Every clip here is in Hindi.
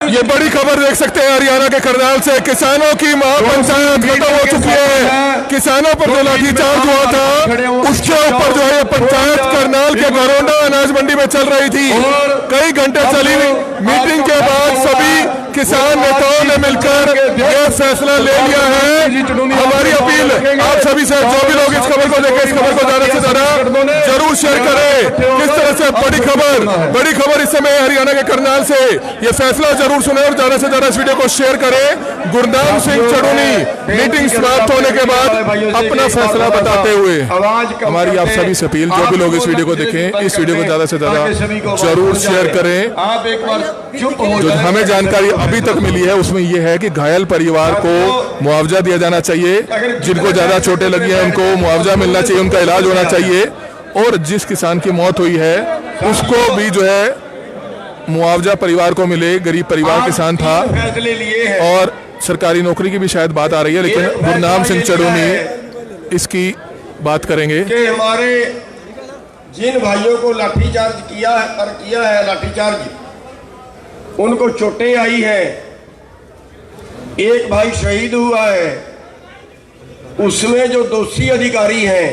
ये बड़ी खबर देख सकते हैं हरियाणा के करनाल से। किसानों की महापंचायत खत्म हो चुकी है। किसानों पर जो लाठीचार्ज हुआ था उसके ऊपर जो है पंचायत करनाल के घरोंडा अनाज मंडी में चल रही थी। कई घंटे चली मीटिंग के बाद सभी किसान नेताओं ने मिलकर यह फैसला ले लिया है। हमारी अपील आप सभी से, जो भी लोग इस खबर को देखें, इस खबर को ज्यादा से ज्यादा जरूर शेयर करें। किस तरह से बड़ी खबर इस समय हरियाणा के करनाल से, ये फैसला जरूर सुने और ज्यादा से ज्यादा इस वीडियो को शेयर करें। गुरनाम सिंह चड़ूनी मीटिंग समाप्त होने के बाद अपना फैसला बताते हुए हमारी आप सभी से अपील, जो भी लोग इस वीडियो को देखें, इस वीडियो को ज्यादा से ज्यादा जरूर शेयर करें। आप एक बार चुप हो जो हमें जानकारी अभी तक मिली है उसमें यह है कि घायल परिवार को मुआवजा दिया जाना चाहिए। जिनको ज्यादा चोटें लगी हैं उनको मुआवजा मिलना चाहिए, उनका इलाज होना चाहिए। और जिस किसान की मौत हुई है उसको भी जो है मुआवजा परिवार को मिले। गरीब परिवार किसान था फैसले लिए हैं और सरकारी नौकरी की भी शायद बात आ रही है, लेकिन गुरनाम सिंह चड़ूनी इसकी बात करेंगे कि हमारे जिन भाइयों को लाठीचार्ज किया है लाठीचार्ज, उनको चोटें आई है, एक भाई शहीद हुआ है, उसमें जो दोषी अधिकारी हैं,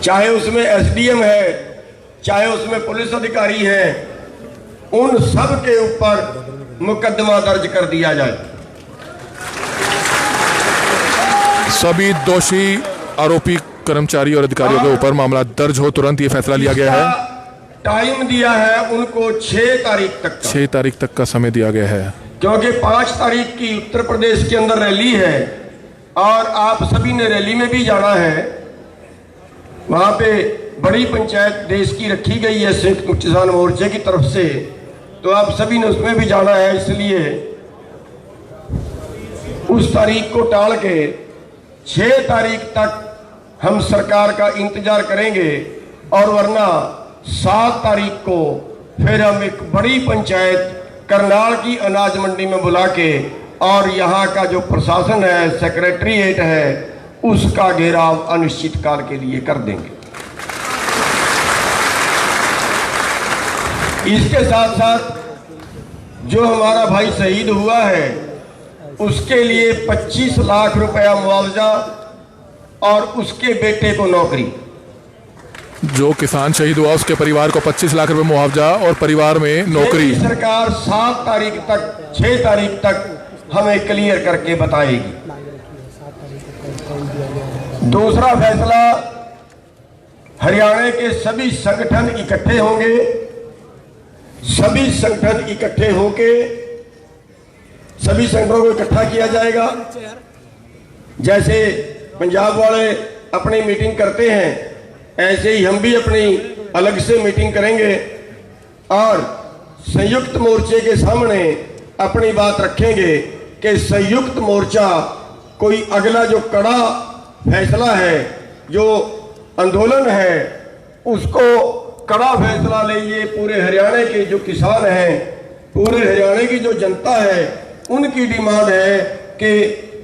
चाहे उसमें एसडीएम है, चाहे उसमें पुलिस अधिकारी है, उन सब के ऊपर मुकदमा दर्ज कर दिया जाए। सभी दोषी आरोपी कर्मचारी और अधिकारियों के ऊपर मामला दर्ज हो, तुरंत ये फैसला लिया गया है। टाइम दिया है उनको 6 तारीख तक, 6 तारीख तक का समय दिया गया है, क्योंकि 5 तारीख की उत्तर प्रदेश के अंदर रैली है और आप सभी ने रैली में भी जाना है। वहां पे बड़ी पंचायत देश की रखी गई है संयुक्त किसान मोर्चे की तरफ से, तो आप सभी ने उसमें भी जाना है। इसलिए उस तारीख को टाल के 6 तारीख तक हम सरकार का इंतजार करेंगे और वरना 7 तारीख को फिर हम एक बड़ी पंचायत करनाल की अनाज मंडी में बुला के और यहाँ का जो प्रशासन है, सेक्रेटरीट है, उसका घेराव अनिश्चित काल के लिए कर देंगे। इसके साथ साथ जो हमारा भाई शहीद हुआ है उसके लिए 25 लाख रुपया मुआवजा और उसके बेटे को नौकरी। जो किसान शहीद हुआ उसके परिवार को 25 लाख रुपए मुआवजा और परिवार में नौकरी। सरकार 7 तारीख तक 6 तारीख तक हमें क्लियर करके बताएगी। दूसरा फैसला, हरियाणा के सभी संगठन इकट्ठे होंगे, सभी संगठन इकट्ठे होके सभी संगठनों को इकट्ठा किया जाएगा। जैसे पंजाब वाले अपनी मीटिंग करते हैं, ऐसे ही हम भी अपनी अलग से मीटिंग करेंगे और संयुक्त मोर्चे के सामने अपनी बात रखेंगे कि संयुक्त मोर्चा कोई अगला जो कड़ा फैसला है, जो आंदोलन है, उसको कड़ा फैसला ले। ये पूरे हरियाणा के जो किसान हैं, पूरे हरियाणा की जो जनता है, उनकी डिमांड है कि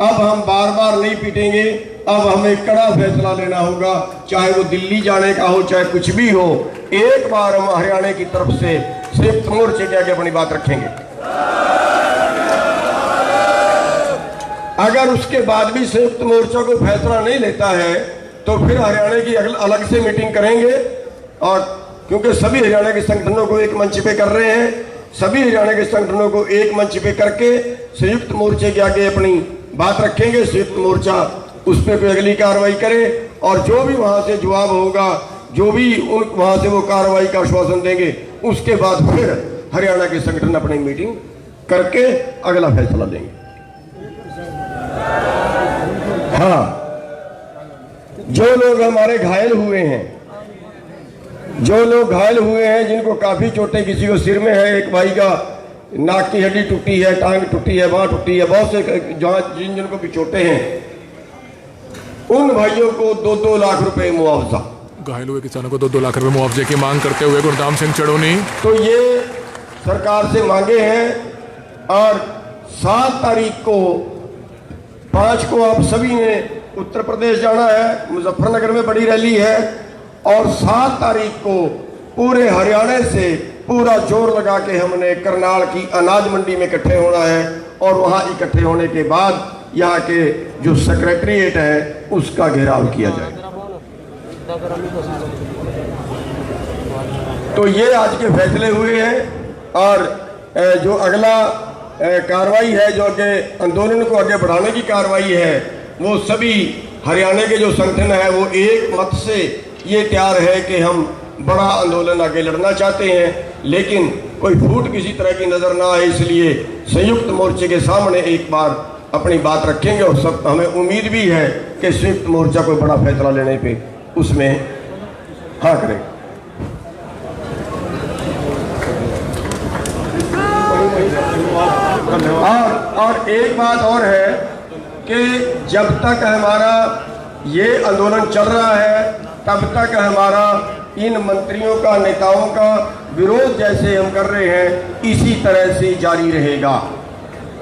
अब हम बार बार नहीं पीटेंगे, अब हमें कड़ा फैसला लेना होगा, चाहे वो दिल्ली जाने का हो, चाहे कुछ भी हो। एक बार हम हरियाणा की तरफ से संयुक्त मोर्चे के आगे अपनी बात रखेंगे। अगर उसके बाद भी संयुक्त मोर्चा को फैसला नहीं लेता है तो फिर हरियाणा की अलग से मीटिंग करेंगे। और क्योंकि सभी हरियाणा के संगठनों को एक मंच पे कर रहे हैं, सभी हरियाणा के संगठनों को एक मंच पे करके संयुक्त मोर्चे के आगे अपनी बात रखेंगे। संयुक्त मोर्चा उस पर कोई अगली कार्रवाई करे और जो भी वहां से जवाब होगा, जो भी वहां से वो कार्रवाई का आश्वासन देंगे, उसके बाद फिर हरियाणा के संगठन अपनी मीटिंग करके अगला फैसला लेंगे। हाँ, जो लोग हमारे घायल हुए हैं, जिनको काफी चोटें, किसी को सिर में है, एक भाई का नाक की हड्डी टूटी है, टांग टूटी है, बांह टूटी है, बहुत से जिनको भी चोटें हैं, उन भाइयों को 2-2 लाख रुपए मुआवजा। घायल हुए किसानों को 2-2 लाख रुपए मुआवजे की मांग करते हुए गुरनाम सिंह चड़ूनी तो ये सरकार से मांगे हैं। और 7 तारीख को 5 को आप सभी ने उत्तर प्रदेश जाना है, मुजफ्फरनगर में बड़ी रैली है, और 7 तारीख को पूरे हरियाणा से पूरा जोर लगा के हमने करनाल की अनाज मंडी में इकट्ठे होना है और वहां इकट्ठे होने के बाद यहाँ के जो सेक्रेटरीट है उसका घेराव किया जाएगा। तो ये आज के फैसले हुए हैं और जो अगला कार्रवाई है, जो आगे आंदोलन को आगे बढ़ाने की कार्रवाई है, वो सभी हरियाणा के जो संगठन है वो एक मत से ये तैयार है कि हम बड़ा आंदोलन आगे लड़ना चाहते हैं, लेकिन कोई फूट किसी तरह की नजर ना आए, इसलिए संयुक्त मोर्चे के सामने एक बार अपनी बात रखेंगे और सब हमें उम्मीद भी है कि संयुक्त मोर्चा कोई बड़ा फैसला लेने पे उसमें हाँ करें। और एक बात और है कि जब तक हमारा ये आंदोलन चल रहा है तब तक हमारा इन मंत्रियों का, नेताओं का विरोध जैसे हम कर रहे हैं इसी तरह से जारी रहेगा।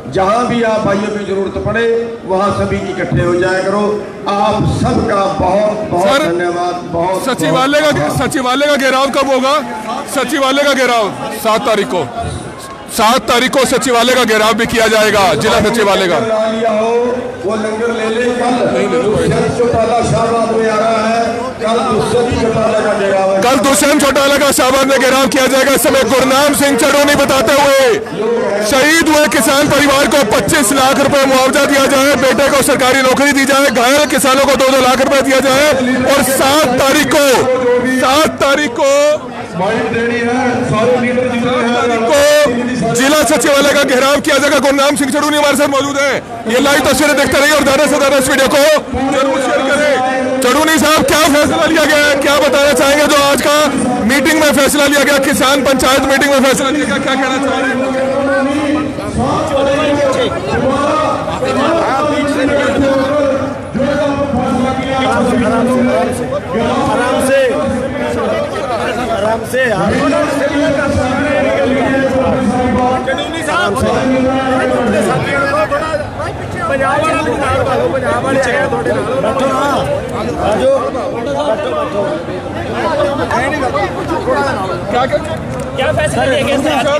जहां भी आप भाइयों की जरूरत पड़े वहां सभी इकट्ठे हो जाया करो। आप सबका बहुत बहुत धन्यवाद। बहुत सचिवालय का घेराव कब होगा? सचिवालय का घेराव 7 तारीख को। 7 तारीख को सचिवालय का घेराव भी किया जाएगा, जिला सचिवालय का। लिया हो वो लंगर ले ले। कल चौटाला शाहबाद में आ रहा है, कल दुष्यंत चौटाला का शाहबाद में घेराव किया जाएगा। इस समय गुरनाम सिंह चढ़ूनी बताते हुए शहीद हुए किसान परिवार को 25 लाख रुपए मुआवजा दिया जाए, बेटे को सरकारी नौकरी दी जाए, घायल किसानों को 2-2 लाख रुपए दिया जाए और 7 तारीख को जिला सचिवालय का घेराव किया जाएगा। गुरनाम सिंह चढ़ूनी हमारे साथ मौजूद है। ये लाइव तस्वीरें देखते रहिए और ज्यादा से ज्यादा इस वीडियो को जरूर शेयर करें। चढ़ूनी साहब, क्या फैसला लिया गया है, क्या बताना चाहेंगे? जो आज का मीटिंग में फैसला लिया गया, किसान पंचायत मीटिंग में फैसला लिया गया, क्या कहना चाहेंगे? आराम से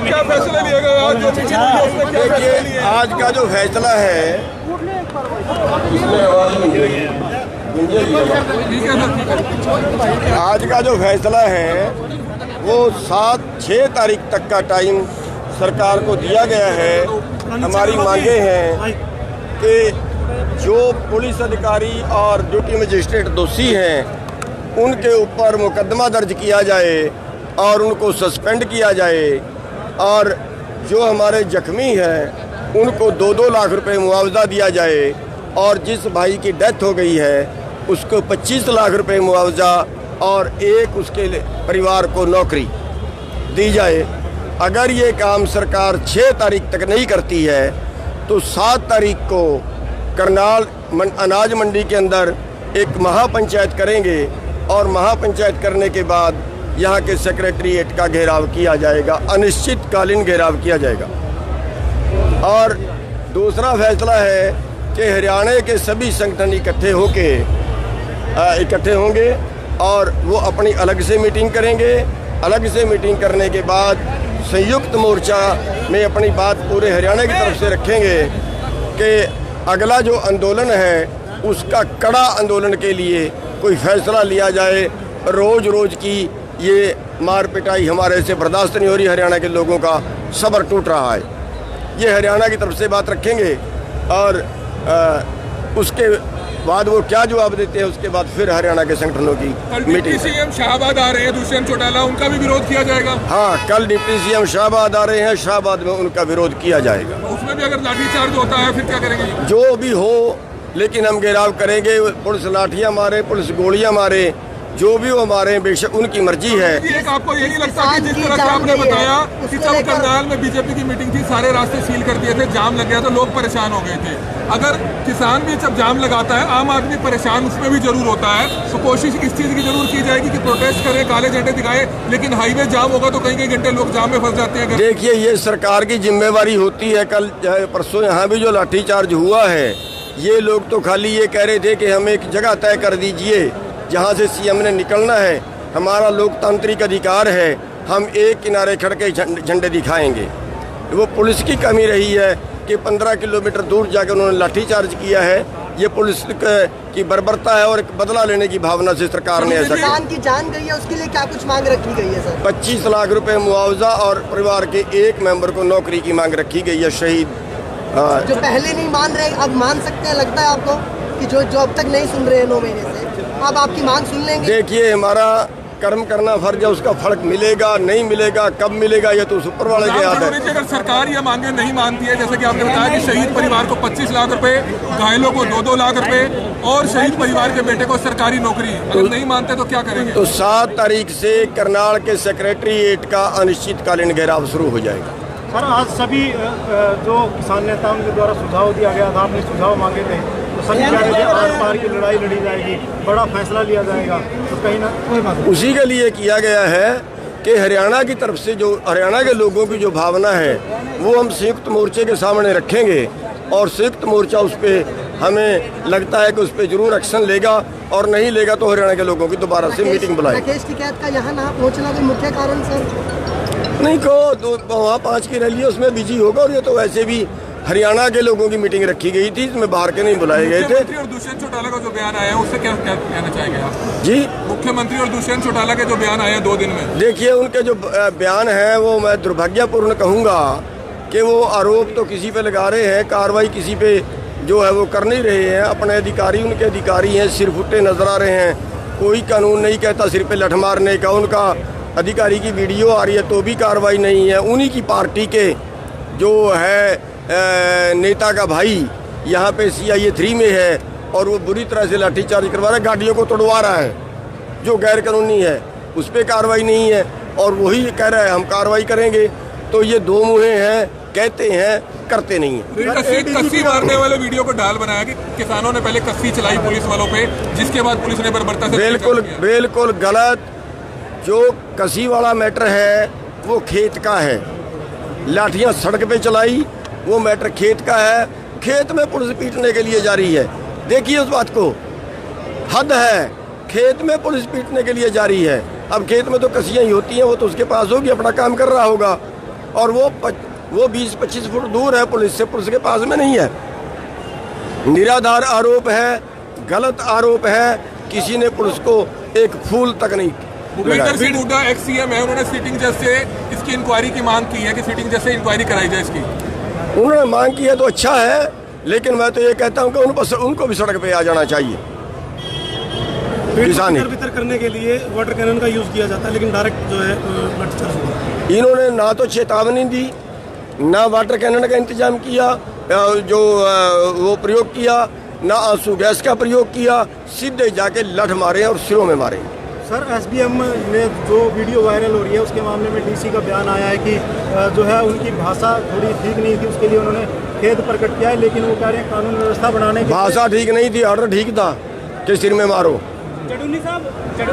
क्या फैसला लिया गया? आज का जो फैसला है आज का जो फैसला है वो 7-6 तारीख तक का टाइम सरकार को दिया गया है। हमारी मांगे हैं कि जो पुलिस अधिकारी और ड्यूटी मजिस्ट्रेट दोषी हैं उनके ऊपर मुकदमा दर्ज किया जाए और उनको सस्पेंड किया जाए, और जो हमारे जख्मी हैं उनको 2-2 लाख रुपए मुआवजा दिया जाए, और जिस भाई की डेथ हो गई है उसको 25 लाख रुपए मुआवजा और एक उसके परिवार को नौकरी दी जाए। अगर ये काम सरकार 6 तारीख तक नहीं करती है तो 7 तारीख को करनाल अनाज मंडी के अंदर एक महापंचायत करेंगे और महापंचायत करने के बाद यहाँ के सेक्रेटरीट का घेराव किया जाएगा, अनिश्चितकालीन घेराव किया जाएगा। और दूसरा फैसला है कि हरियाणा के सभी संगठन इकट्ठे होंगे और वो अपनी अलग से मीटिंग करेंगे। अलग से मीटिंग करने के बाद संयुक्त मोर्चा में अपनी बात पूरे हरियाणा की तरफ से रखेंगे कि अगला जो आंदोलन है उसका कड़ा आंदोलन के लिए कोई फैसला लिया जाए। रोज़ रोज़ की ये मार पिटाई हमारे से बर्दाश्त नहीं हो रही, हरियाणा के लोगों का सब्र टूट रहा है। ये हरियाणा की तरफ से बात रखेंगे और उसके बाद वो क्या जवाब देते हैं उसके बाद फिर हरियाणा के संगठनों की मीटिंग। सीएम शाहबाद आ रहे हैं, दुष्यंत चौटाला, उनका भी विरोध किया जाएगा। हाँ, कल डिप्टी सीएम शाहबाद आ रहे हैं, शाहबाद में उनका विरोध किया जाएगा। उसमें भी अगर लाठीचार्ज होता है फिर क्या करेंगे? जो भी हो, लेकिन हम घेराव करेंगे। पुलिस लाठियां मारे, पुलिस गोलियां मारे, जो भी वो मारे, बेशक उनकी मर्जी है। एक आपको यही लगता है कि जिस तरह से आपने बताया कि जब करनाल में बीजेपी की मीटिंग थी, सारे रास्ते सील कर दिए थे, जाम लग गया था, लोग परेशान हो गए थे। अगर किसान भी जब जाम लगाता है, आम आदमी परेशान उसमें भी जरूर होता है, तो कोशिश इस चीज़ की जरूर की जाएगी कि प्रोटेस्ट करें, काले झंडे दिखाएं, लेकिन हाईवे जाम होगा तो कई घंटे लोग जाम में फंस जाते हैं। देखिए, ये सरकार की जिम्मेवारी होती है। कल परसों यहाँ भी जो लाठीचार्ज हुआ है, ये लोग तो खाली ये कह रहे थे कि हमें एक जगह तय कर दीजिए जहाँ से सीएम ने निकलना है। हमारा लोकतांत्रिक अधिकार है हम एक किनारे खड़ के झंडे दिखाएंगे। वो पुलिस की कमी रही है कि 15 किलोमीटर दूर जाकर उन्होंने लाठीचार्ज किया है। ये पुलिस की बर्बरता है और एक बदला लेने की भावना से सरकार ने ऐसा किया। की जान गई है, उसके लिए क्या कुछ मांग रखी गई है सर? 25 लाख रुपए मुआवजा और परिवार के एक मेंबर को नौकरी की मांग रखी गई है। शहीद जो पहले नहीं मान रहे अब मान सकते हैं, लगता है आपको कि जो अब तक नहीं सुन रहे हैं 9 महीने से, अब आपकी मांग सुन लेंगे? देखिए, हमारा कर्म करना फर्ज है, उसका फल मिलेगा नहीं मिलेगा, कब मिलेगा, ये तो ऊपर वाले के हाथ है। अगर सरकार ये मांगे नहीं मानती है, जैसे कि आपने बताया कि शहीद परिवार को 25 लाख रुपए, घायलों को 2-2 लाख रुपए और शहीद परिवार के बेटे को सरकारी नौकरी, अगर नहीं मानते तो क्या करेंगे? तो 7 तारीख से करनाल के सेक्रेटरीट का अनिश्चितकालीन घेराव शुरू हो जाएगा। सर, आज सभी जो किसान नेताओं के द्वारा सुझाव दिया गया था, आपने सुझाव मांगे थे, तो सभी कह रहे थे आर पार की लड़ाई लड़ी जाएगी, बड़ा फैसला लिया जाएगा, तो कहीं ना कोई बात उसी के लिए किया गया है कि हरियाणा की तरफ से जो हरियाणा के लोगों की जो भावना है वो हम संयुक्त मोर्चे के सामने रखेंगे और संयुक्त मोर्चा उस पर हमें लगता है कि उस पर जरूर एक्शन लेगा और नहीं लेगा तो हरियाणा के लोगों की दोबारा से मीटिंग बुलाएंगे। राकेश टिकैत का यहाँ ना पहुँचना कोई मुख्य कारण सर? नहीं को तो वहाँ 5 की रैली है, उसमें बिजी होगा। और ये तो वैसे भी हरियाणा के लोगों की मीटिंग रखी गई थी, इसमें बाहर के नहीं बुलाए गए थे। मुख्यमंत्री और दुष्यंत चौटाला का जो बयान आया है उससे क्या कहना चाहेंगे आप? जी, मुख्यमंत्री और दुष्यंत चौटाला के जो बयान आए हैं 2 दिन में, देखिए उनके जो बयान है वो मैं दुर्भाग्यपूर्ण कहूँगा कि वो आरोप तो किसी पे लगा रहे हैं, कार्रवाई किसी पे जो है वो कर नहीं रहे हैं। अपने अधिकारी उनके अधिकारी हैं, सिर फुटे नजर आ रहे हैं। कोई कानून नहीं कहता सिर पे लठ मारने का। उनका अधिकारी की वीडियो आ रही है तो भी कार्रवाई नहीं है। उन्हीं की पार्टी के जो है नेता का भाई यहाँ पे CIA 3 में है और वो बुरी तरह से लाठीचार्ज करवा रहा है, गाड़ियों को तोड़वा रहा है जो गैर कानूनी है, उस पर कार्रवाई नहीं है और वही कह रहा है हम कार्रवाई करेंगे। तो ये दो मुँहे हैं, कहते हैं करते नहीं है। कस्सी मारने वाले वीडियो को ढाल बनाया कि किसानों ने पहले कस्सी चलाई पुलिस वालों पे, जिसके बाद पुलिस ने बर्बरता से बिल्कुल गलत। जो कसी वाला मैटर है वो खेत का है, लाठियां सड़क पे चलाई वो मैटर खेत का है। खेत में पुलिस पीटने के लिए जा रही है, देखिए उस बात को, हद है। खेत में पुलिस पीटने के लिए जा रही है। अब खेत में तो कसियां ही होती हैं, वो तो उसके पास होगी, अपना काम कर रहा होगा और वो 20-25 फुट दूर है पुलिस से, पुलिस के पास में नहीं है। निराधार आरोप है, गलत आरोप है, किसी ने पुलिस को एक फूल तक नहीं। भूपेंद्र सिंह हुड्डा एक्स CM है, उन्होंने सिटिंग जज से इसकी इंक्वायरी की मांग की है कि सिटिंग जज से इंक्वायरी कराई जाए इसकी। उन्होंने मांग की है तो अच्छा है, लेकिन मैं तो ये कहता हूँ कि उनको भी सड़क पे आ जाना चाहिए। किसान वितर करने के लिए वाटर कैनन का यूज किया जाता है, लेकिन डायरेक्ट जो है लाठीचार्ज हुआ। इन्होंने ना तो चेतावनी दी, ना वाटर कैनन का इंतजाम किया, जो वो प्रयोग किया, ना आंसू गैस का प्रयोग किया, सीधे जाके लठ मारे और सिरों में मारे। सर, SBM में जो वीडियो वायरल हो रही है उसके मामले में DC का बयान आया है कि जो है उनकी भाषा थोड़ी ठीक नहीं थी, उसके लिए उन्होंने खेद प्रकट किया है, लेकिन वो कह रहे हैं कानून व्यवस्था बनाने की भाषा ठीक नहीं थी, ऑर्डर ठीक था कि सिर में मारो।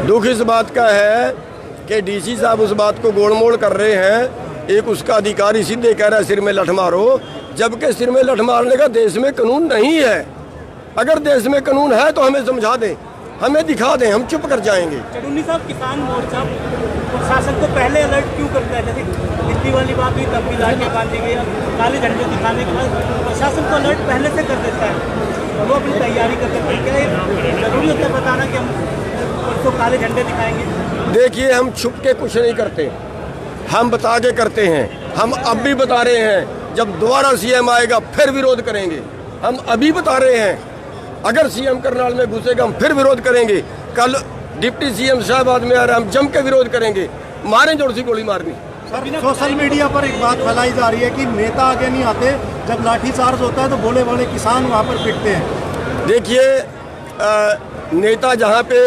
दुख इस बात का है कि DC साहब उस बात को गोलमोल कर रहे हैं। एक उसका अधिकारी सीधे कह रहा है सिर में लठ मारो, जबकि सिर में लठ मारने का देश में कानून नहीं है। अगर देश में कानून है तो हमें समझा दें, हमें दिखा दें, हम चुप कर जाएंगे। चडुन्नी साहब, किसान मोर्चा प्रशासन को पहले अलर्ट क्यों करता है? जैसे दिल्ली वाली बात हुई तब भी लाठियां बांधी गई, काले झंडे दिखाने के बाद प्रशासन को अलर्ट पहले से कर देता है, वो अपनी तैयारी करते हैं। क्या जरूरी होता है बताना कि हम उसको काले झंडे दिखाएंगे? देखिए, हम छुप के कुछ नहीं करते, हम बता के करते हैं। हम अब भी बता रहे हैं, जब दोबारा CM आएगा फिर विरोध करेंगे। हम अभी बता रहे हैं, अगर CM करनाल में घुसेगा हम फिर विरोध करेंगे। कल डिप्टी CM शाहबाद में आ रहे हैं, हम जम के विरोध करेंगे, मारें जोर सी गोली मारनी। सोशल मीडिया पर एक बात फैलाई जा रही है कि नेता आगे नहीं आते, जब लाठीचार्ज होता है तो भोले भाले किसान वहाँ पर पिटते हैं। देखिए, नेता जहाँ पे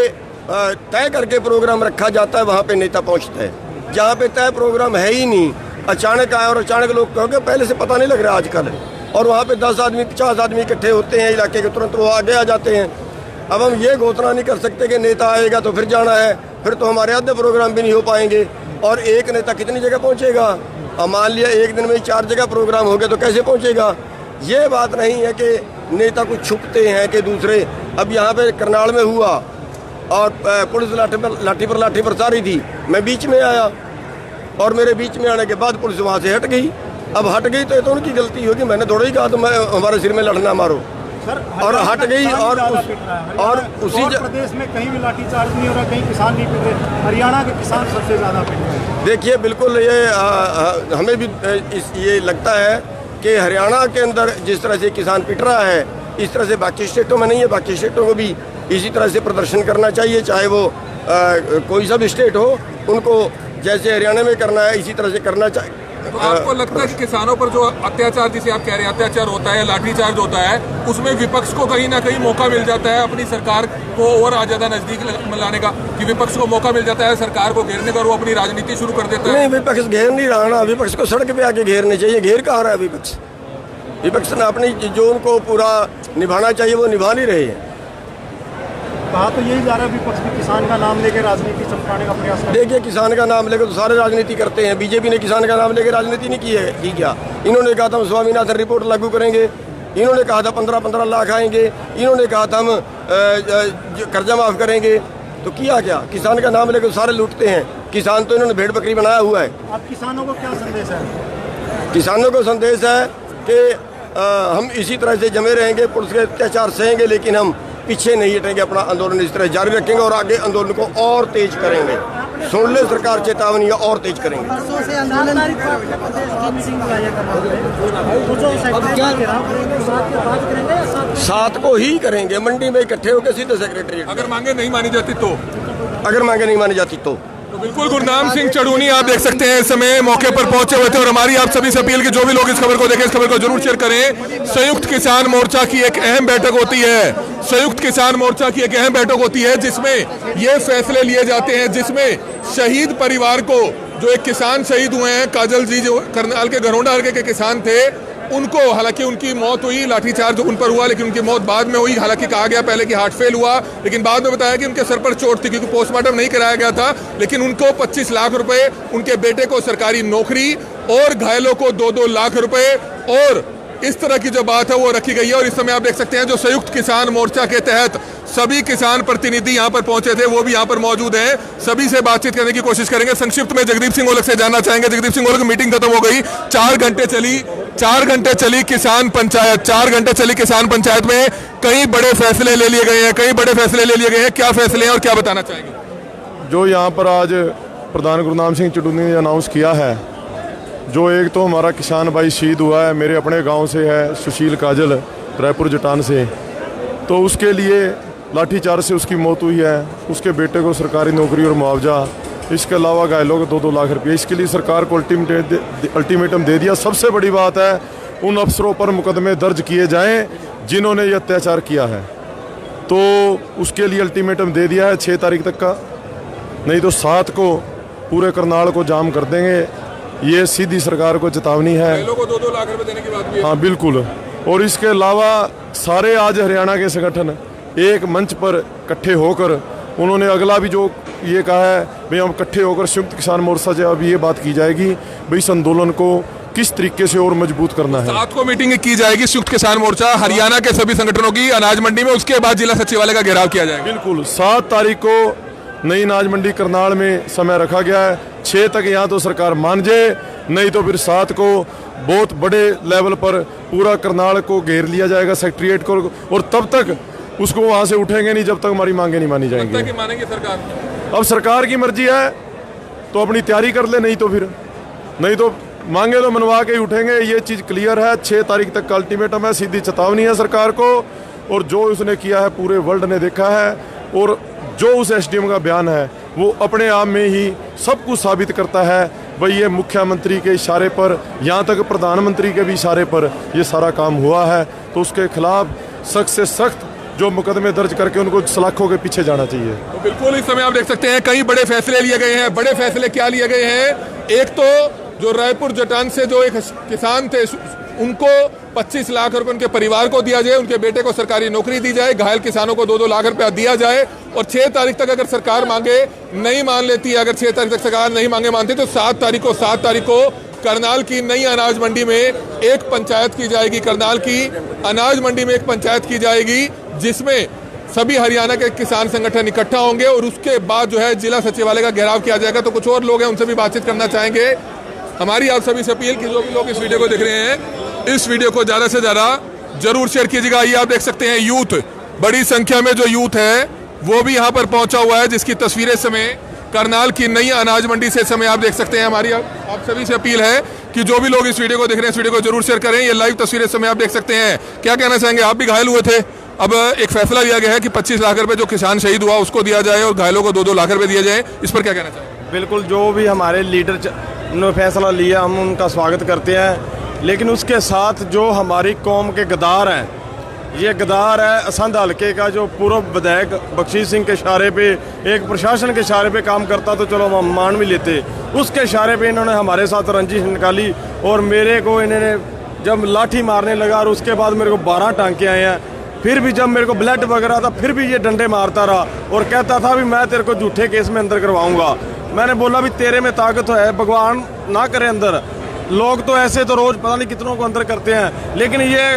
तय करके प्रोग्राम रखा जाता है वहाँ पे नेता पहुँचता है। जहाँ पे तय प्रोग्राम है ही नहीं, अचानक आए और अचानक लोग कहोगे पहले से पता नहीं लग रहा आजकल, और वहाँ पे 10 आदमी 50 आदमी इकट्ठे होते हैं इलाके के, तुरंत वो आगे आ जाते हैं। अब हम ये घोषणा नहीं कर सकते कि नेता आएगा तो फिर जाना है, फिर तो हमारे आधे प्रोग्राम भी नहीं हो पाएंगे। और एक नेता कितनी जगह पहुँचेगा? अब मान लिया एक दिन में 4 जगह प्रोग्राम हो गए तो कैसे पहुँचेगा? ये बात नहीं है कि नेता कुछ छुपते हैं कि दूसरे। अब यहाँ पे करनाल में हुआ और पुलिस लाठी पर लाठी बरसा रही थी, मैं बीच में आया, और मेरे बीच में आने के बाद पुलिस वहाँ से हट गई। अब हट गई तो ये तो उनकी गलती होगी, मैंने थोड़ा ही कहा तो मैं हमारे सिर में लड़ना मारो, और हट गई। और उसी प्रदेश में कहीं भी लाठीचार्ज नहीं हो रहा, कहीं किसान नहीं पिट रहे, हरियाणा के किसान सबसे ज़्यादा पिट रहे हैं। देखिए बिल्कुल ये हमें भी ये लगता है कि हरियाणा के अंदर जिस तरह से किसान पिट रहा है, इस तरह से बाकी स्टेटों में नहीं है। बाकी स्टेटों को भी इसी तरह से प्रदर्शन करना चाहिए, चाहे वो कोई सा भी स्टेट हो, उनको जैसे हरियाणा में करना है इसी तरह से करना चाहिए। तो आपको लगता है कि किसानों पर जो अत्याचार, जिसे आप कह रहे हैं अत्याचार होता है, लाठीचार्ज होता है, उसमें विपक्ष को कहीं ना कहीं मौका मिल जाता है अपनी सरकार को और ज़्यादा नजदीक लाने का, कि विपक्ष को मौका मिल जाता है सरकार को घेरने का और वो अपनी राजनीति शुरू कर देता है? नहीं, विपक्ष घेर नहीं रहा ना, विपक्ष को सड़क पे आके घेरने चाहिए। घेर कहाँ रहा है विपक्ष? विपक्ष ने अपनी जो उनको पूरा निभाना चाहिए वो निभा नहीं रहे हैं। कहा तो यही जा रहा है विपक्ष भी किसान का नाम लेकर राजनीति चमकाने का प्रयास कर। देखिए किसान का नाम लेकर तो सारे राजनीति करते हैं। बीजेपी ने किसान का नाम लेकर राजनीति नहीं की है, की क्या? इन्होंने कहा था हम स्वामीनाथन रिपोर्ट लागू करेंगे, इन्होंने कहा था 15-15 लाख आएंगे, इन्होंने कहा था हम कर्जा माफ करेंगे, तो किया क्या? किसान का नाम लेकर सारे लूटते हैं। किसान तो इन्होंने भेड़ बकरी बनाया हुआ है। अब किसानों को क्या संदेश है? किसानों को संदेश है कि हम इसी तरह से जमे रहेंगे, पुलिस के अत्याचार सहेंगे, लेकिन हम पीछे नहीं हटेंगे, अपना आंदोलन इस तरह जारी रखेंगे और आगे आंदोलन को और तेज करेंगे। सुन ले सरकार चेतावनी, और तेज करेंगे। परसों से आंदोलन सात को ही करेंगे, मंडी में इकट्ठे होकर सीधे सेक्रेटरी। अगर मांगे नहीं मानी जाती तो? अगर मांगे नहीं मानी जाती तो बिल्कुल। गुरनाम सिंह चढ़ूनी आप देख सकते हैं इस समय मौके पर पहुंचे हुए थे, और हमारी आप सभी से अपील की जो भी लोग इस खबर को देखें, इस खबर को जरूर शेयर करें। संयुक्त किसान मोर्चा की एक अहम बैठक होती है, संयुक्त किसान मोर्चा की एक अहम बैठक होती है जिसमें ये फैसले लिए जाते हैं, जिसमें शहीद परिवार को, जो एक किसान शहीद हुए हैं, काजल जी जो करनाल के घरोंडा हल्के के किसान थे, उनको हालांकि उनकी मौत हुई, लाठीचार्ज उन पर हुआ, लेकिन उनकी मौत बाद में हुई। हालांकि कहा गया पहले कि हार्ट फेल हुआ, लेकिन बाद में बताया कि उनके सर पर चोट थी, क्योंकि पोस्टमार्टम नहीं कराया गया था। लेकिन उनको 25 लाख रुपए, उनके बेटे को सरकारी नौकरी, और घायलों को 2-2 लाख रुपए, और इस तरह की जो बात है वो रखी गई है। और इस समय आप देख सकते हैं जो संयुक्त किसान मोर्चा के तहत सभी किसान प्रतिनिधि यहाँ पर पहुंचे थे, वो भी यहाँ पर मौजूद हैं। सभी से बातचीत करने की कोशिश करेंगे। संक्षिप्त में जगदीप सिंह ओलख से जानना चाहेंगे। जगदीप सिंह ओलख, मीटिंग खत्म हो गई, 4 घंटे चली किसान पंचायत, 4 घंटे चली किसान पंचायत में कई बड़े फैसले ले लिए गए हैं, क्या फैसले हैं और क्या बताना चाहेंगे? जो यहाँ पर आज प्रधान गुरनाम सिंह चढ़ूनी ने अनाउंस किया है, जो एक तो हमारा किसान भाई शहीद हुआ है, मेरे अपने गांव से है, सुशील काजल, रायपुर जटान से, तो उसके लिए लाठीचार्ज से उसकी मौत हुई है। उसके बेटे को सरकारी नौकरी और मुआवजा, इसके अलावा घायलों को 2-2 लाख रुपये, इसके लिए सरकार को अल्टीमेटम दे दिया। सबसे बड़ी बात है उन अफसरों पर मुकदमे दर्ज किए जाएं जिन्होंने ये अत्याचार किया है, तो उसके लिए अल्टीमेटम दे दिया है 6 तारीख तक का, नहीं तो 7 को पूरे करनाल को जाम कर देंगे। ये सीधी सरकार को चेतावनी है। घायलों को 2-2 लाख रुपए देने की बात भी है। हाँ बिल्कुल। और इसके अलावा सारे आज हरियाणा के संगठन एक मंच पर इकट्ठे होकर उन्होंने अगला भी जो ये कहा है भाई हम इकट्ठे होकर संयुक्त किसान मोर्चा से अब ये बात की जाएगी भाई इस आंदोलन को किस तरीके से और मजबूत करना है। 7 को मीटिंग की जाएगी संयुक्त किसान मोर्चा हरियाणा के सभी संगठनों की अनाज मंडी में, उसके बाद जिला सचिवालय का घेराव किया जाएगा। बिल्कुल 7 तारीख को नई अनाज मंडी करनाल में समय रखा गया है। 6 तक यहाँ तो सरकार मान जाए, नहीं तो फिर 7 को बहुत बड़े लेवल पर पूरा करनाल को घेर लिया जाएगा, सेक्रेटरीट को, और तब तक उसको वहाँ से उठेंगे नहीं जब तक हमारी मांगे नहीं मानी जाएंगी। कि मानेंगे सरकार? अब सरकार की मर्जी है तो अपनी तैयारी कर ले, नहीं तो मांगे तो मनवा के ही उठेंगे। ये चीज़ क्लियर है। 6 तारीख तक का अल्टीमेटम है, सीधी चेतावनी है सरकार को, और जो उसने किया है पूरे वर्ल्ड ने देखा है, और जो उस एसडीएम का बयान है वो अपने आप में ही सब कुछ साबित करता है। भाई ये मुख्यमंत्री के इशारे पर, यहाँ तक प्रधानमंत्री के भी इशारे पर ये सारा काम हुआ है, तो उसके खिलाफ सख्त से सख्त जो मुकदमे दर्ज करके उनको सलाखों के पीछे जाना चाहिए। तो बिल्कुल इस समय आप देख सकते हैं कई बड़े फैसले लिए गए हैं। बड़े फैसले क्या लिए गए हैं? एक तो जो रायपुर जटान से जो एक किसान थे उनको 25 लाख रुपए उनके परिवार को दिया जाए, उनके बेटे को सरकारी नौकरी दी जाए, घायल किसानों को 2-2 लाख रुपया दिया जाए, और 6 तारीख तक अगर सरकार मांगे नहीं मान लेती है, अगर 6 तारीख तक सरकार नहीं मानती तो 7 तारीख को करनाल की नई अनाज मंडी में एक पंचायत की जाएगी। करनाल की अनाज मंडी में एक पंचायत की जाएगी जिसमें सभी हरियाणा के किसान संगठन इकट्ठा होंगे और उसके बाद जो है जिला सचिवालय का घेराव किया जाएगा। तो कुछ और लोग हैं, उनसे भी बातचीत करना चाहेंगे। हमारी आप सभी से अपील कि जो भी लोग इस वीडियो को देख रहे हैं, इस वीडियो को ज़्यादा से ज़्यादा जरूर शेयर कीजिएगा। ये आप देख सकते हैं यूथ, बड़ी संख्या में जो यूथ है वो भी यहाँ पर पहुंचा हुआ है, जिसकी तस्वीरें समय करनाल की नई अनाज मंडी से समय आप देख सकते हैं। हमारी आप सभी से अपील है कि जो भी लोग इस वीडियो को देख रहे हैं, इस वीडियो को जरूर शेयर करें। ये लाइव तस्वीरें समय आप देख सकते हैं। क्या कहना चाहेंगे? आप भी घायल हुए थे। अब एक फैसला लिया गया है कि 25 लाख रुपए जो किसान शहीद हुआ उसको दिया जाए और घायलों को 2-2 लाख रुपए दिए जाए। इस पर क्या कहना चाहेंगे? बिल्कुल, जो भी हमारे लीडर ने फैसला लिया हम उनका स्वागत करते हैं, लेकिन उसके साथ जो हमारी कौम के गद्दार हैं, ये गद्दार है असंध हल्के का जो पूर्व विधायक बख्शी सिंह के इशारे पे, एक प्रशासन के इशारे पे काम करता तो चलो हम मान भी लेते, उसके इशारे पे इन्होंने हमारे साथ रंजिश निकाली और मेरे को इन्होंने जब लाठी मारने लगा और उसके बाद मेरे को 12 टांके आए हैं। फिर भी जब मेरे को ब्लड वगैरह था फिर भी ये डंडे मारता रहा और कहता था भी मैं तेरे को झूठे केस में अंदर करवाऊंगा। मैंने बोला भी तेरे में ताकत है, भगवान ना करे अंदर। लोग तो ऐसे तो रोज पता नहीं कितनों को अंदर करते हैं, लेकिन ये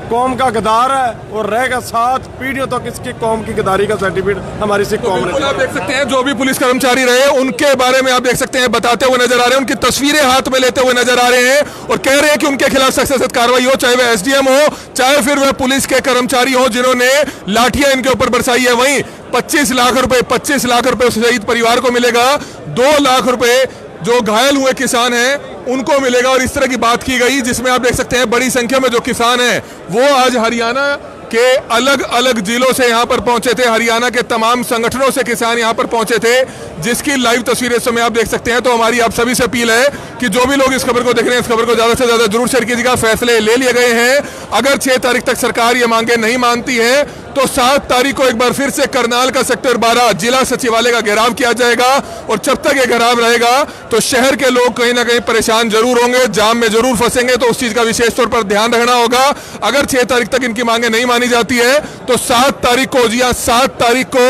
कौम का गद्दार है और रहेगा साथ पीढ़ियों तक। इसकी कौम की गद्दारी का सर्टिफिकेट हमारी सिख कौम ने। आप देख सकते हैं जो भी पुलिस कर्मचारी रहे उनके बारे में आप देख सकते हैं बताते हुए नजर आ रहे हैं, उनकी तस्वीरें हाथ में लेते हुए नजर आ रहे हैं और कह रहे हैं कि उनके खिलाफ सख्त से सख्त कार्रवाई हो, चाहे वह एसडीएम हो, चाहे फिर वह पुलिस के कर्मचारी हो जिन्होंने लाठियां इनके ऊपर बरसाई है। वहीं 25 लाख रुपए उस शहीद परिवार को मिलेगा, 2 लाख रुपए जो घायल हुए किसान हैं उनको मिलेगा। और इस तरह की बात की गई जिसमें आप देख सकते हैं बड़ी संख्या में जो किसान हैं वो आज हरियाणा के अलग अलग जिलों से यहाँ पर पहुंचे थे। हरियाणा के तमाम संगठनों से किसान यहाँ पर पहुंचे थे, जिसकी लाइव तस्वीरें इस समय आप देख सकते हैं। तो हमारी आप सभी से अपील है कि जो भी लोग इस खबर को देख रहे हैं, इस खबर को ज्यादा से ज्यादा जरूर शेयर कीजिएगा। फैसले ले लिए गए हैं। अगर 6 तारीख तक सरकार ये मांगे नहीं मानती है तो 7 तारीख को एक बार फिर से करनाल का सेक्टर 12 जिला सचिवालय का घेराव किया जाएगा और जब तक ये घेराव रहेगा तो शहर के लोग कहीं ना कहीं परेशान जरूर होंगे, जाम में जरूर फंसेंगे। तो उस चीज का विशेष तौर पर ध्यान रखना होगा। अगर 6 तारीख तक इनकी मांगे नहीं मानी जाती है तो 7 तारीख को, जी हां 7 तारीख को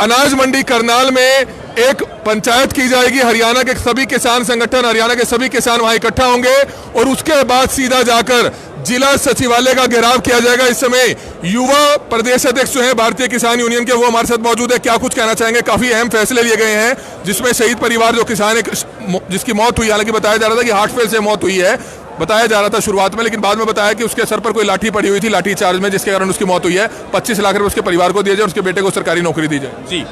अनाज मंडी करनाल में एक पंचायत की जाएगी। हरियाणा के सभी किसान संगठन, हरियाणा के सभी किसान वहां इकट्ठा होंगे और उसके बाद सीधा जाकर जिला सचिवालय का घेराव किया जाएगा। इस समय युवा प्रदेश अध्यक्ष जो है भारतीय किसान यूनियन के, वो हमारे साथ मौजूद है। क्या कुछ कहना चाहेंगे? काफी अहम फैसले लिए गए हैं जिसमें शहीद परिवार जो किसान जिसकी मौत हुई, हालांकि बताया जा रहा था कि हार्ट फेल से मौत हुई है, बताया जा रहा था शुरुआत में, लेकिन बाद में बताया कि उसके सर पर कोई लाठी पड़ी हुई थी, लाठी चार्ज में, जिसके कारण उसकी मौत हुई है। 25 लाख रुपए उसके परिवार को दिए जाए और उसके बेटे को सरकारी नौकरी दी जाए। जी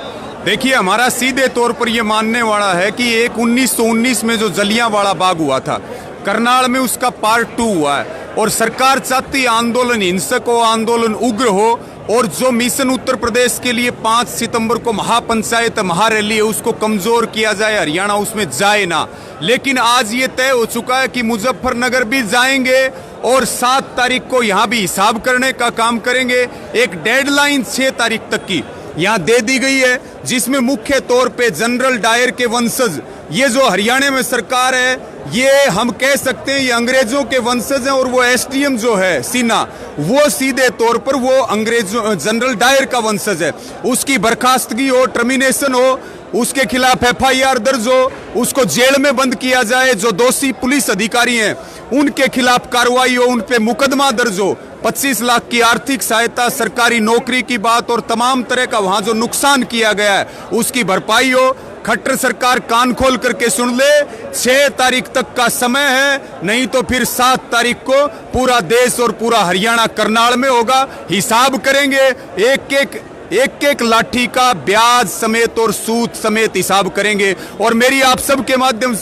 देखिए, हमारा सीधे तौर पर यह मानने वाला है कि एक 1919 में जो जलियांवाला बाग हुआ था करनाल में, उसका पार्ट 2 हुआ है और सरकार चाहती आंदोलन हिंसक हो, आंदोलन उग्र हो और जो मिशन उत्तर प्रदेश के लिए 5 सितंबर को महापंचायत महारैली है उसको कमजोर किया जाए, हरियाणा उसमें जाए ना। लेकिन आज ये तय हो चुका है कि मुजफ्फरनगर भी जाएंगे और 7 तारीख को यहाँ भी हिसाब करने का काम करेंगे। एक डेडलाइन 6 तारीख तक की यहाँ दे दी गई है, जिसमें मुख्य तौर पे जनरल डायर के वंशज, ये जो हरियाणा में सरकार है ये हम कह सकते हैं ये अंग्रेजों के वंशज हैं और वो एसडीएम जो है सिन्हा, वो सीधे तौर पर वो अंग्रेजों जनरल डायर का वंशज है। उसकी बर्खास्तगी हो, टर्मिनेशन हो, उसके खिलाफ एफआईआर दर्ज हो, उसको जेल में बंद किया जाए। जो दोषी पुलिस अधिकारी हैं उनके खिलाफ कार्रवाई हो, उन पे मुकदमा दर्ज हो। 25 लाख की आर्थिक सहायता, सरकारी नौकरी की बात और तमाम तरह का वहां जो नुकसान किया गया है उसकी भरपाई हो। खट्टर सरकार कान खोल करके सुन ले, 6 तारीख तक का समय है, नहीं तो फिर 7 तारीख को पूरा देश और पूरा हरियाणा करनाल में होगा। हिसाब करेंगे, एक लाठी का ब्याज समेत और सूद समेत हिसाब करेंगे। और मेरी आप सबके माध्यम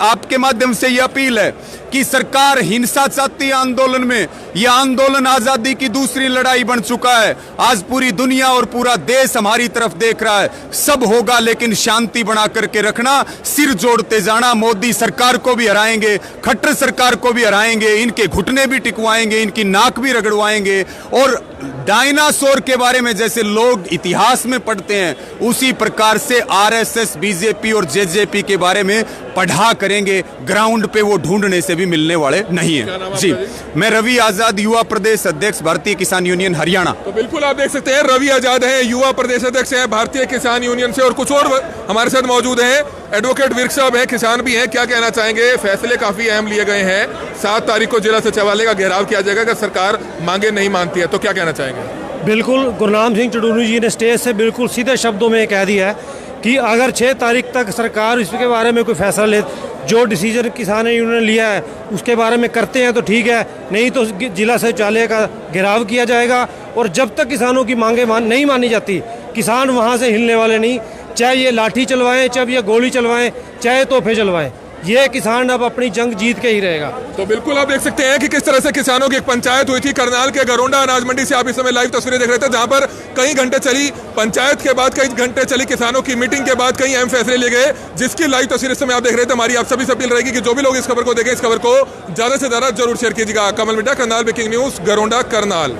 आपके माध्यम से यह अपील है कि सरकार हिंसा चाहती है आंदोलन में। यह आंदोलन आजादी की दूसरी लड़ाई बन चुका है। आज पूरी दुनिया और पूरा देश हमारी तरफ देख रहा है। सब होगा लेकिन शांति बना करके रखना, सिर जोड़ते जाना। मोदी सरकार को भी हराएंगे, खट्टर सरकार को भी हराएंगे, इनके घुटने भी टिकवाएंगे, इनकी नाक भी रगड़वाएंगे। और डायनासोर के बारे में जैसे लोग इतिहास में पढ़ते हैं, उसी प्रकार से आरएसएस, बीजेपी और जेजेपी के बारे में पढ़ा करेंगे। ग्राउंड पे वो ढूंढने से भी मिलने वाले नहीं है। जी, मैं रवि आजाद, युवा प्रदेश अध्यक्ष, भारतीय किसान यूनियन हरियाणा। तो बिल्कुल आप देख सकते हैं रवि आजाद हैं, युवा प्रदेश अध्यक्ष हैं भारतीय किसान यूनियन से। और कुछ और हमारे साथ मौजूद हैं, एडवोकेट विर्क साहब हैं, किसान भी हैं। क्या कहना चाहेंगे? फैसले काफी अहम लिए गए हैं। 7 तारीख को जिला सचिवालय का घेराव किया जाएगा अगर सरकार मांगे नहीं मानती है, तो क्या कहना चाहेंगे? बिल्कुल गुरनाम सिंह चुड़ूनी जी ने स्टेज से बिल्कुल सीधे शब्दों में कह दिया है कि अगर 6 तारीख तक सरकार इसके बारे में कोई फैसला ले, जो डिसीजन किसान यूनियन ने लिया है उसके बारे में करते हैं तो ठीक है, नहीं तो जिला सचिवालय का घेराव किया जाएगा। और जब तक किसानों की मांगें नहीं मानी जाती, किसान वहाँ से हिलने वाले नहीं, चाहे ये लाठी चलवाएं, चाहे ये गोली चलवाएं, चाहे तोहफे चलवाएं, ये किसान अब अपनी जंग जीत के ही रहेगा। तो बिल्कुल आप देख सकते हैं कि किस तरह से किसानों की एक पंचायत हुई थी करनाल के गरोंडा अनाज मंडी से। आप इस समय लाइव तस्वीरें देख रहे थे, जहां पर कई घंटे चली पंचायत के बाद, कई घंटे चली किसानों की मीटिंग के बाद कई अहम फैसले लिए गए, जिसकी लाइव तस्वीर इस समय आप देख रहे थे। हमारी आप सभी से अपील रहेगी कि जो भी लोग इस खबर को देखें, इस खबर को ज्यादा से ज्यादा जरूर शेयर कीजिएगा। कमल मिड्डा, करनाल ब्रेकिंग न्यूज, गरोंडा, करनाल।